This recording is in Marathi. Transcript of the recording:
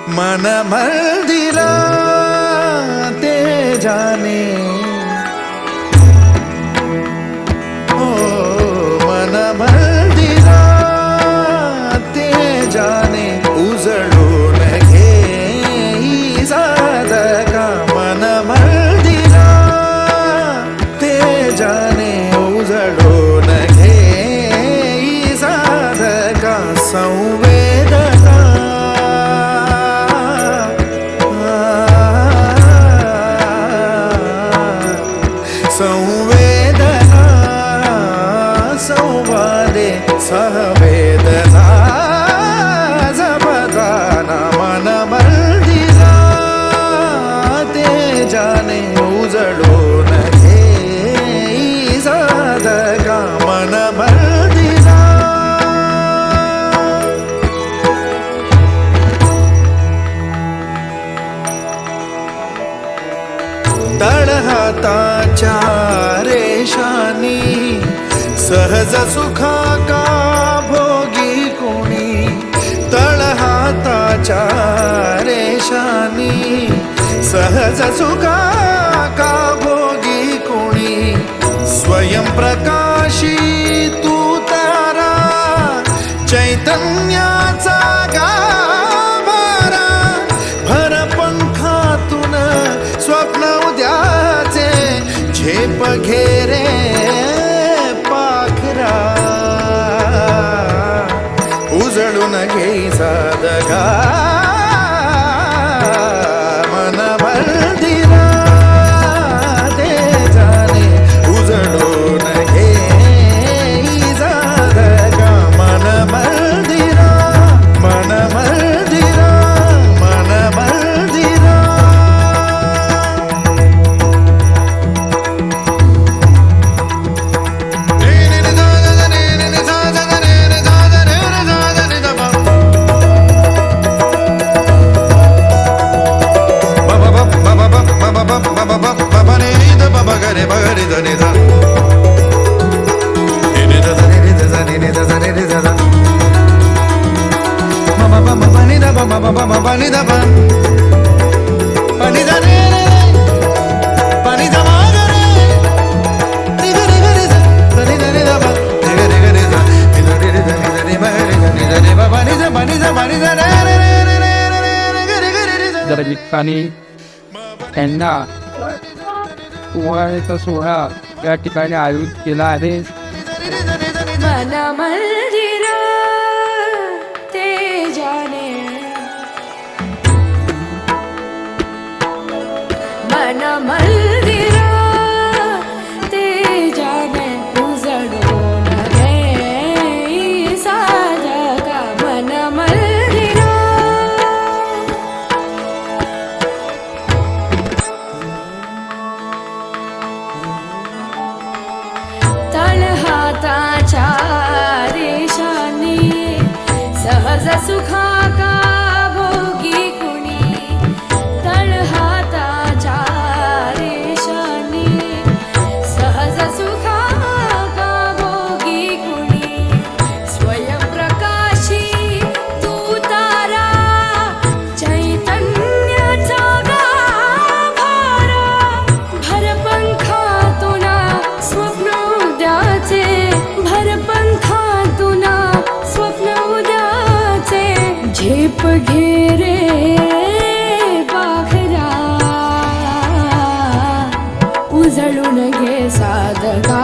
मन मंदिरा ते जाने ओ मन मंदिरा ते जाने उजळून घे साधका मन मंदिरा ते जाने उजळून घे साधका संवेदना संवेदना संवादे सहवेदना जपताना मन मंदिरा ते जाने उजळून घे साधका मन मंदिरा तळहाताच्या रेषानी सहज सुखा का भोगी कोणी तळहाताच्या रेषानी सहज सुखा का भोगी कोणी स्वयं प्रकाशी तू तारा चैतन्याचा गाभारा भर पंखातून स्वप्न उद्याचे झेप घेरे पाखरा उजळून घे साधका मन मंदिरा ते जाने उजळून घे साधका मन मंदिरा मन मंदिरा मन मंदिरा आणि त्यांना उहाळ्याचा सोहळा या ठिकाणी आयोजित केला आहे. मन मंदिरा ते जाने मन मंदिरा ते जाने उजळून घे साधका मन मंदिरा तळहाताच्या रेषानी सहज सुखा का भोगी कुणी तळहाताच्या रेषानी सहज सुखा का भोगी कुणी स्वयं प्रकाशी तू तारा चैतन्याचा गाभारा भर पंखातून स्वप्न उद्याचे भर पंखातून स्वप्न उद्याचे झेप घेरे पाखरा उजळून घे साधका